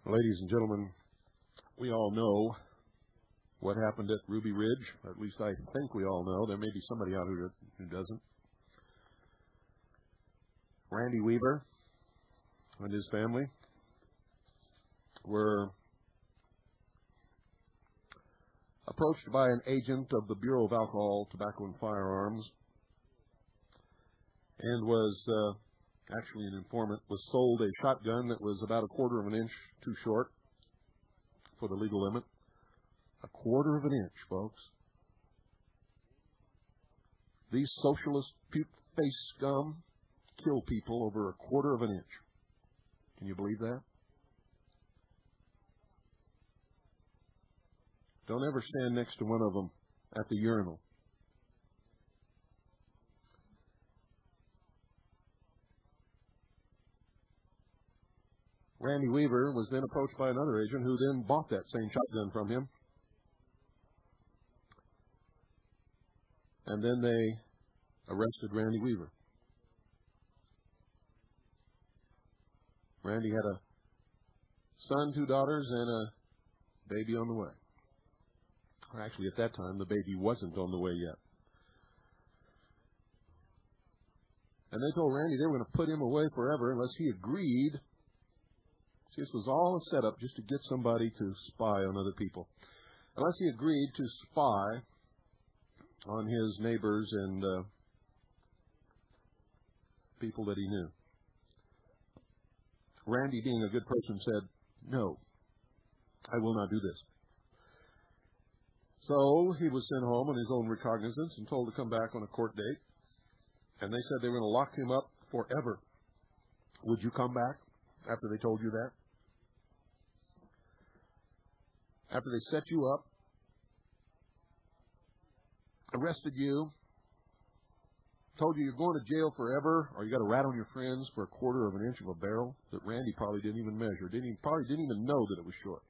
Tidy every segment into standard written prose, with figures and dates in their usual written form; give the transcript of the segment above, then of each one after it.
Ladies and gentlemen, we all know what happened at Ruby Ridge. At least I think we all know. There may be somebody out here who doesn't. Randy Weaver and his family were approached by an agent of the Bureau of Alcohol, Tobacco, and Firearms, and was actually an informant, was sold a shotgun that was about 1/4 of an inch too short for the legal limit. 1/4 of an inch, folks. These socialist puke-face scum kill people over 1/4 of an inch. Can you believe that? Don't ever stand next to one of them at the urinal. Randy Weaver was then approached by another agent who then bought that same shotgun from him. And then they arrested Randy Weaver. Randy had a son, 2 daughters, and a baby on the way. Actually, at that time, the baby wasn't on the way yet. And they told Randy they were going to put him away forever unless he agreed. See, this was all a setup just to get somebody to spy on other people. Unless he agreed to spy on his neighbors and people that he knew. Randy, being a good person, said, "No, I will not do this." So he was sent home on his own recognizance and told to come back on a court date. And they said they were going to lock him up forever. Would you come back after they told you that? After they set you up, arrested you, told you you're going to jail forever, or you got to rat on your friends for 1/4 of an inch of a barrel that Randy probably didn't even measure, probably didn't even know that it was short.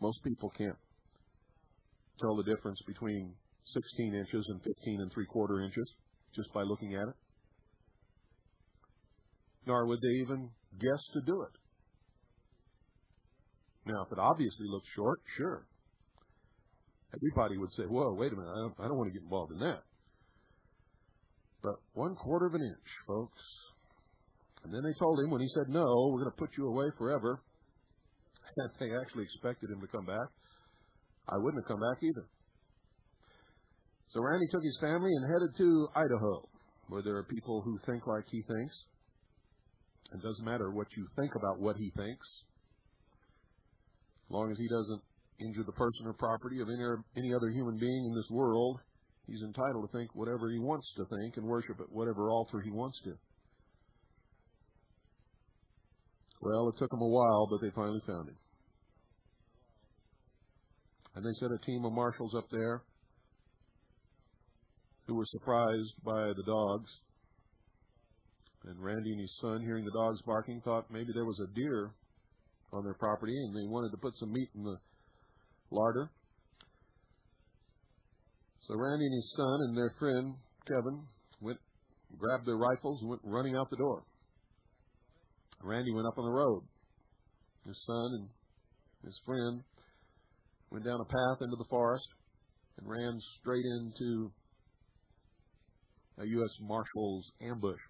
Most people can't tell the difference between 16 inches and 15 3/4 inches just by looking at it. Nor would they even guess to do it. Now, if it obviously looks short, sure. Everybody would say, "Whoa, wait a minute, I don't want to get involved in that." But 1/4 of an inch, folks. And then they told him when he said, "No, we're going to put you away forever," and they actually expected him to come back. I wouldn't have come back either. So Randy took his family and headed to Idaho, where there are people who think like he thinks. It doesn't matter what you think about what he thinks, as long as he doesn't injure the person or property of any other human being in this world. He's entitled to think whatever he wants to think and worship at whatever altar he wants to. Well, it took them a while, but they finally found him. And they sent a team of marshals up there who were surprised by the dogs. And Randy and his son, hearing the dogs barking, thought maybe there was a deer on their property, and they wanted to put some meat in the larder. So Randy and his son and their friend, Kevin, grabbed their rifles and went running out the door. Randy went up on the road. His son and his friend went down a path into the forest and ran straight into a U.S. Marshal's ambush.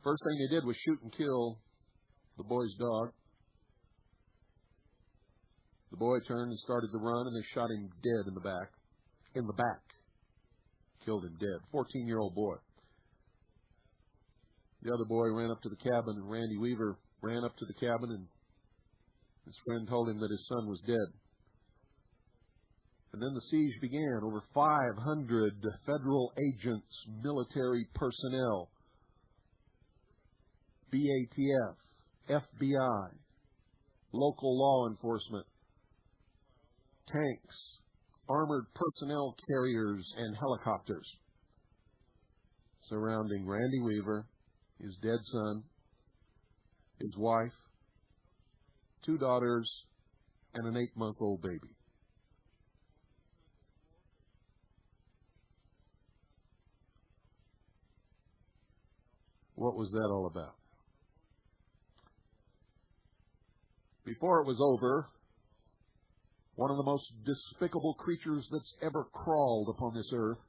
First thing they did was shoot and kill the boy's dog. The boy turned and started to run, and they shot him dead in the back. In the back. Killed him dead. 14-year-old boy. The other boy ran up to the cabin, and Randy Weaver ran up to the cabin, and his friend told him that his son was dead. And then the siege began. Over 500 federal agents, military personnel, BATF, FBI, local law enforcement, tanks, armored personnel carriers, and helicopters surrounding Randy Weaver, his dead son, his wife, 2 daughters, and an 8-month-old baby. What was that all about? Before it was over, one of the most despicable creatures that's ever crawled upon this earth,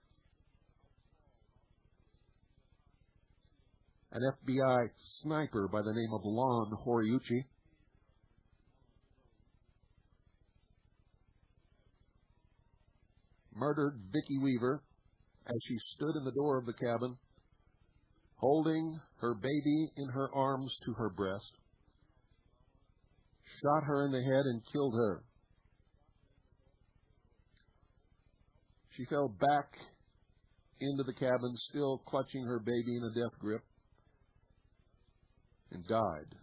an FBI sniper by the name of Lon Horiuchi, murdered Vicki Weaver as she stood in the door of the cabin, holding her baby in her arms to her breast, shot her in the head and killed her. She fell back into the cabin, still clutching her baby in a death grip, and died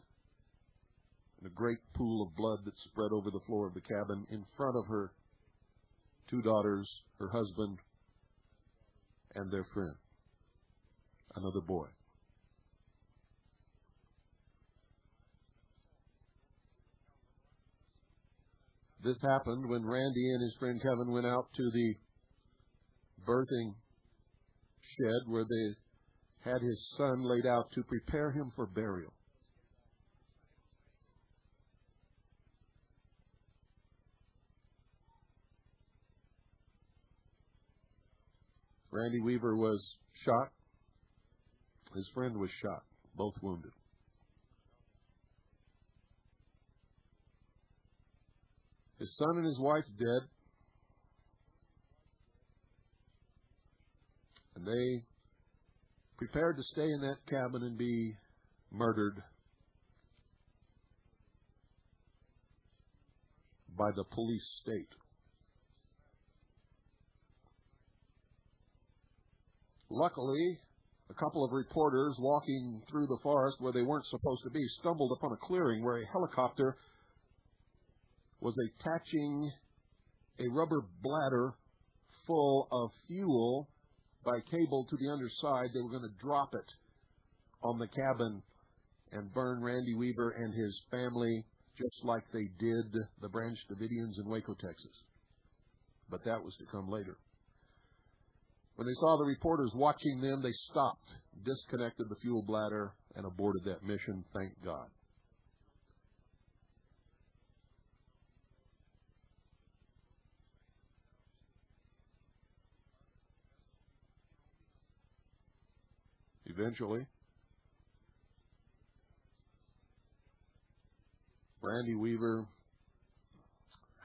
in a great pool of blood that spread over the floor of the cabin in front of her two daughters, her husband, and their friend, another boy. This happened when Randy and his friend Kevin went out to the birthing shed where they had his son laid out to prepare him for burial. Randy Weaver was shot. His friend was shot, both wounded. His son and his wife dead. And they prepared to stay in that cabin and be murdered by the police state. Luckily, a couple of reporters walking through the forest where they weren't supposed to be stumbled upon a clearing where a helicopter was attaching a rubber bladder full of fuel by cable to the underside. They were going to drop it on the cabin and burn Randy Weaver and his family just like they did the Branch Davidians in Waco, Texas. But that was to come later. When they saw the reporters watching them, they stopped, disconnected the fuel bladder, and aborted that mission, thank God. Eventually, Randy Weaver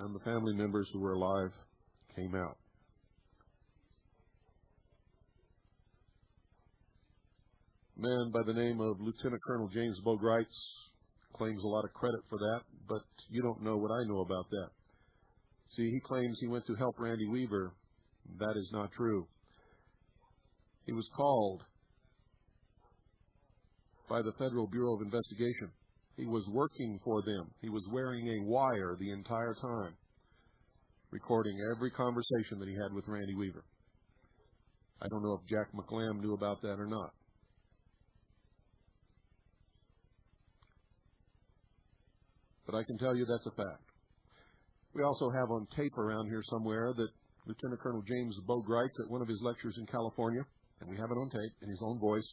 and the family members who were alive came out. A man by the name of Lieutenant Colonel James Boegreitz claims a lot of credit for that, but you don't know what I know about that. See, he claims he went to help Randy Weaver. That is not true. He was called by the Federal Bureau of Investigation. He was working for them. He was wearing a wire the entire time, recording every conversation that he had with Randy Weaver. I don't know if Jack McLam knew about that or not. But I can tell you that's a fact. We also have on tape around here somewhere that Lieutenant Colonel James Boegreitz, at one of his lectures in California, and we have it on tape in his own voice,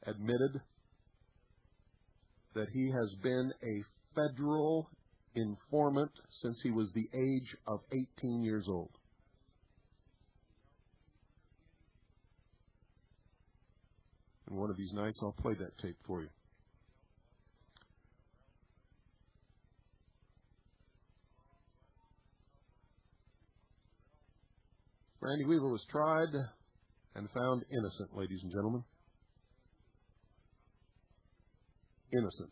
admitted that he has been a federal informant since he was the age of 18 years old. And one of these nights I'll play that tape for you. Randy Weaver was tried and found innocent, ladies and gentlemen. Innocent.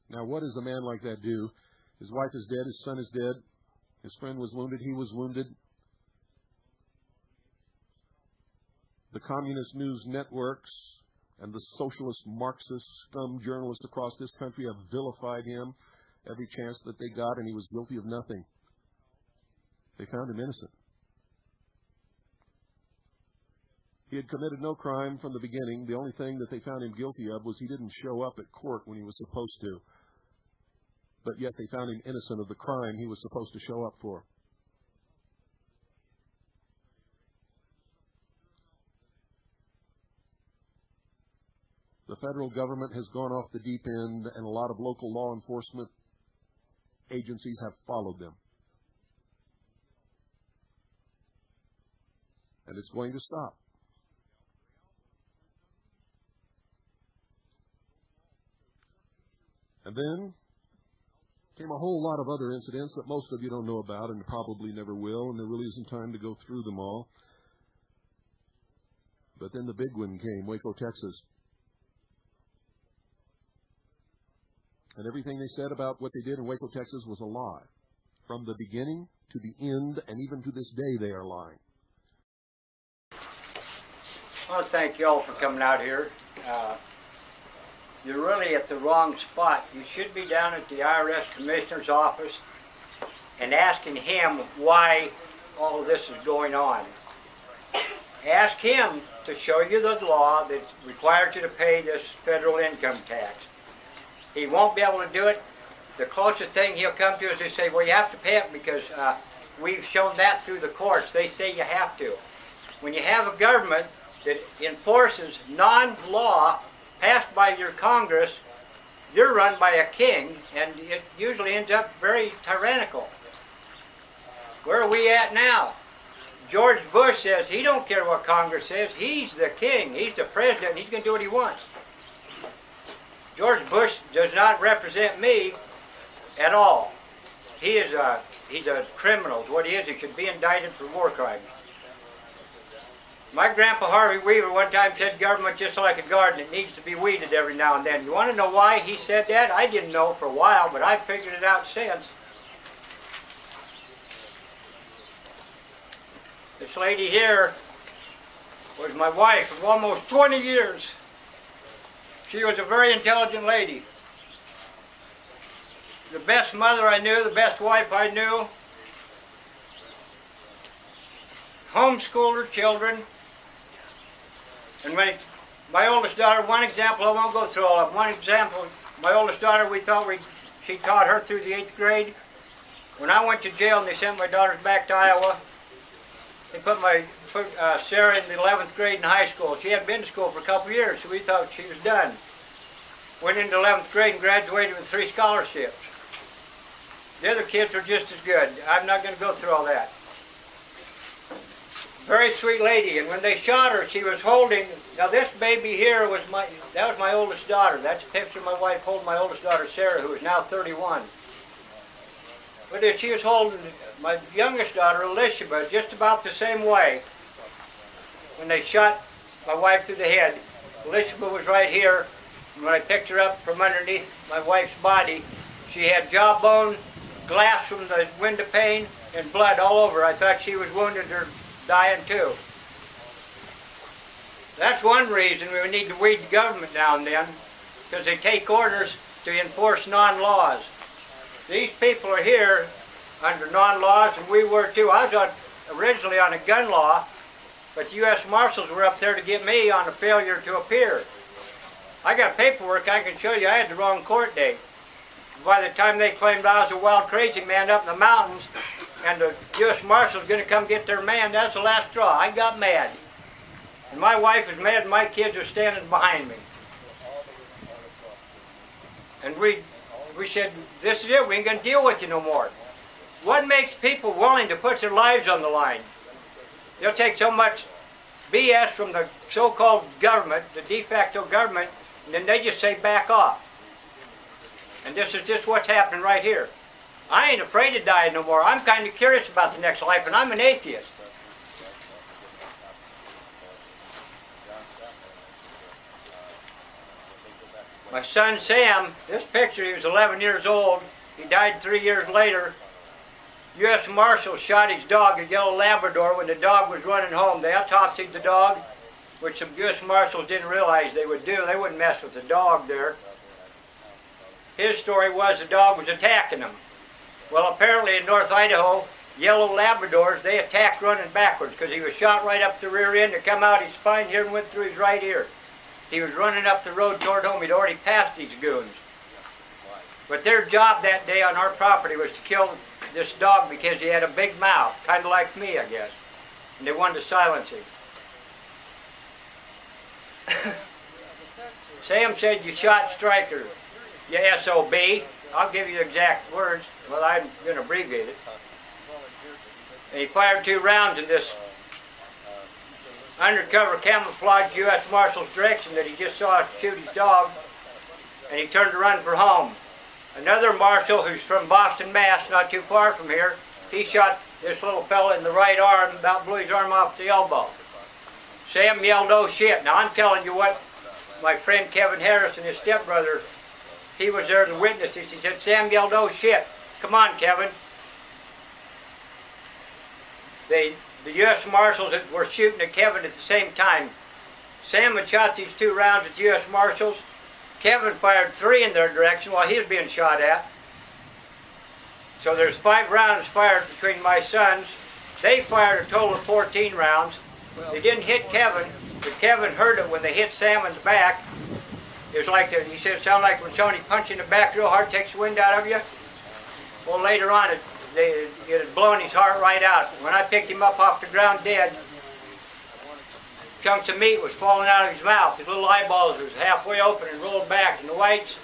Now, what does a man like that do? His wife is dead. His son is dead. His friend was wounded. He was wounded. The communist news networks and the socialist Marxist scum journalists across this country have vilified him every chance that they got, and he was guilty of nothing. They found him innocent. He had committed no crime from the beginning. The only thing that they found him guilty of was he didn't show up at court when he was supposed to. But yet they found him innocent of the crime he was supposed to show up for. The federal government has gone off the deep end, and a lot of local law enforcement agencies have followed them. And it's going to stop. And then came a whole lot of other incidents that most of you don't know about and probably never will, and there really isn't time to go through them all. But then the big one came, Waco, Texas. And everything they said about what they did in Waco, Texas was a lie. From the beginning to the end, and even to this day, they are lying. I want to thank you all for coming out here. You're really at the wrong spot. You should be down at the IRS Commissioner's office and asking him why all of this is going on. Ask him to show you the law that requires you to pay this federal income tax. He won't be able to do it. The closest thing he'll come to is they say, well, you have to pay it because we've shown that through the courts. They say you have to. When you have a government that enforces non-law passed by your Congress, you're run by a king, and it usually ends up very tyrannical. Where are we at now? George Bush says he don't care what Congress says. He's the king. He's the president. He's going to do what he wants. George Bush does not represent me at all. He's a criminal. What he is, he should be indicted for war crimes. My grandpa Harvey Weaver one time said government just like a garden. It needs to be weeded every now and then. You want to know why he said that? I didn't know for a while, but I figured it out since. This lady here was my wife of almost 20 years. She was a very intelligent lady. The best mother I knew, the best wife I knew. Homeschooled her children. And my oldest daughter, one example, I won't go through all of them. One example, my oldest daughter, she taught her through the 8th grade. When I went to jail and they sent my daughters back to Iowa, they put Sarah in the 11th grade in high school. She hadn't been to school for a couple of years, so we thought she was done. Went into 11th grade and graduated with 3 scholarships. The other kids were just as good. I'm not going to go through all that. Very sweet lady, and when they shot her, she was holding, now this baby here was my oldest daughter. That's a picture of my wife holding my oldest daughter, Sarah, who is now 31. But she was holding my youngest daughter, Elizabeth, just about the same way. When they shot my wife through the head, Elizabeth was right here, and when I picked her up from underneath my wife's body, she had jawbone, glass from the window pane, and blood all over. I thought she was wounded or dying too. That's one reason we need to weed the government now and then, because they take orders to enforce non-laws. These people are here under non-laws, and we were too. I was originally on a gun law, but the U.S. Marshals were up there to get me on a failure to appear. I got paperwork I can show you. I had the wrong court date. By the time they claimed I was a wild crazy man up in the mountains and the U.S. Marshals going to come get their man, that's the last straw. I got mad. And my wife was mad and my kids were standing behind me. And we said, this is it, we ain't going to deal with you no more. What makes people willing to put their lives on the line? They'll take so much BS from the so-called government, the de facto government, and then they just say back off. And this is just what's happening right here. I ain't afraid to die no more. I'm kind of curious about the next life, and I'm an atheist. My son Sam, this picture, he was 11 years old. He died 3 years later. U.S. Marshals shot his dog, a yellow Labrador, when the dog was running home. They autopsied the dog, which the U.S. Marshals didn't realize they would do. They wouldn't mess with the dog there. His story was the dog was attacking him. Well, apparently in North Idaho, yellow Labradors, they attacked running backwards because he was shot right up the rear end. It come out his spine here and went through his right ear. He was running up the road toward home. He'd already passed these goons. But their job that day on our property was to kill this dog because he had a big mouth, kind of like me, I guess. And they wanted to silence him. Sam said, "You shot Stryker, you SOB." I'll give you the exact words. Well, I'm going to abbreviate it. And he fired 2 rounds in this undercover camouflage U.S. Marshal's direction that he just saw shoot his dog, and he turned to run for home. Another marshal who's from Boston, Mass., not too far from here, he shot this little fella in the right arm, about blew his arm off the elbow. Sam yelled, "Oh shit." Now I'm telling you what my friend Kevin Harris and his stepbrother, he was there to witness this. He said, "Sam yelled, 'Oh shit.'" Come on, Kevin. The U.S. Marshals that were shooting at Kevin at the same time. Sam had shot these 2 rounds at U.S. Marshals. Kevin fired 3 in their direction while he was being shot at. So there's 5 rounds fired between my sons. They fired a total of 14 rounds. They didn't hit Kevin, but Kevin heard it when they hit Sam in the back. It was like, he said, it sounded like when somebody punched in the back real hard, takes the wind out of you. Well, later on, it had blown his heart right out. When I picked him up off the ground dead, chunks of meat was falling out of his mouth. His little eyeballs was halfway open and rolled back, and the whites,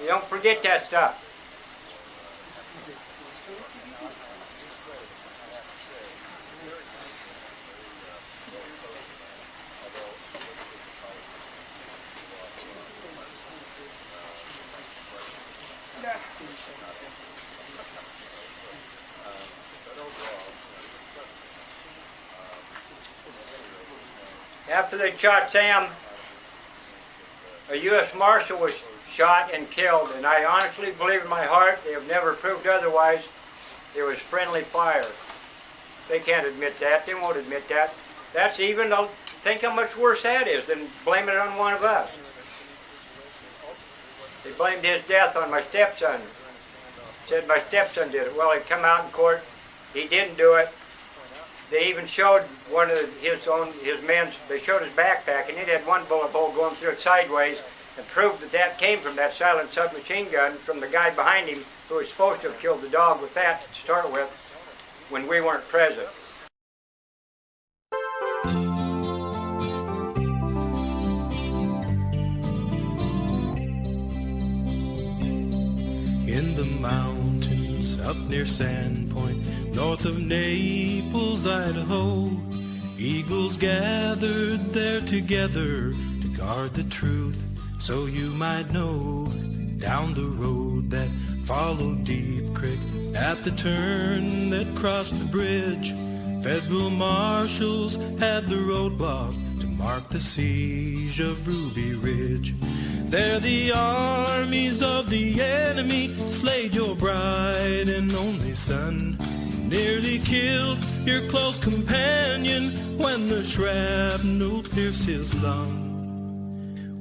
you don't forget that stuff. After they shot Sam, a U.S. Marshal was shot and killed, and I honestly believe in my heart, they have never proved otherwise, there was friendly fire. They can't admit that. They won't admit that. That's even, think how much worse that is than blaming it on one of us. They blamed his death on my stepson. Said my stepson did it. Well, he'd come out in court. He didn't do it. They even showed one of his men's, they showed his backpack, and it had one bullet hole going through it sideways, and proved that that came from that silent submachine gun from the guy behind him who was supposed to have killed the dog with that to start with when we weren't present. In the mountains up near Sandpoint, north of Naples, Idaho, eagles gathered there together to guard the truth, so you might know. Down the road that followed Deep Creek, at the turn that crossed the bridge, federal marshals had the roadblock to mark the siege of Ruby Ridge. There the armies of the enemy slayed your bride and only son, nearly killed your close companion when the shrapnel pierced his lung.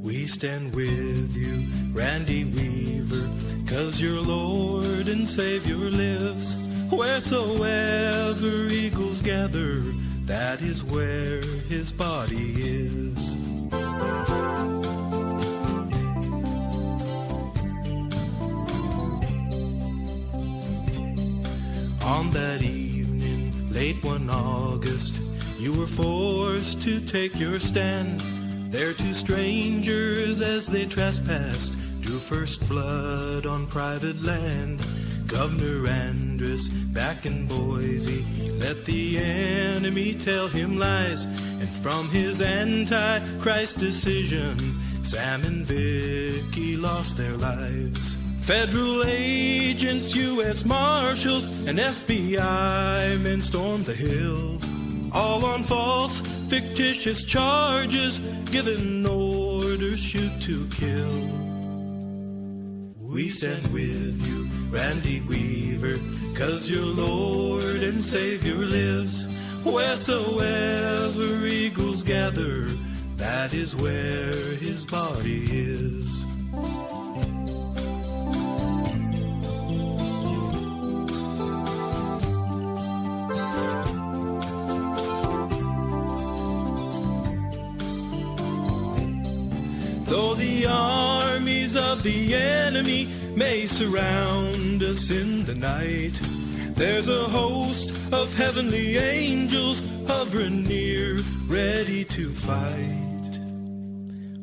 We stand with you, Randy Weaver, 'cause your Lord and Savior lives. Wheresoever eagles gather, that is where his body is. On that evening, late one August, you were forced to take your stand. There two strangers, as they trespassed, drew first blood on private land. Governor Andrus, back in Boise, let the enemy tell him lies, and from his anti-Christ decision, Sam and Vicky lost their lives. Federal agents, U.S. Marshals, and FBI men stormed the Hill, all on false, fictitious charges, given orders, shoot to kill. We stand with you, Randy Weaver, 'cause your Lord and Savior lives. Wheresoever eagles gather, that is where his body is. Though the armies of the enemy may surround us in the night, there's a host of heavenly angels hovering near, ready to fight.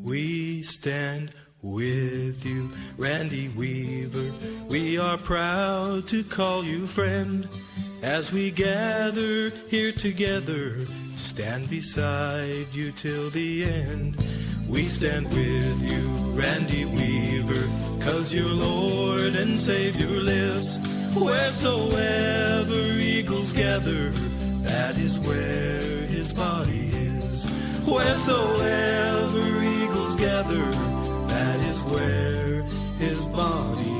We stand with you, Randy Weaver. We are proud to call you friend. As we gather here together, stand beside you till the end. We stand with you, Randy Weaver, 'cause your Lord and Savior lives. Wheresoever eagles gather, that is where his body is. Wheresoever eagles gather, that is where his body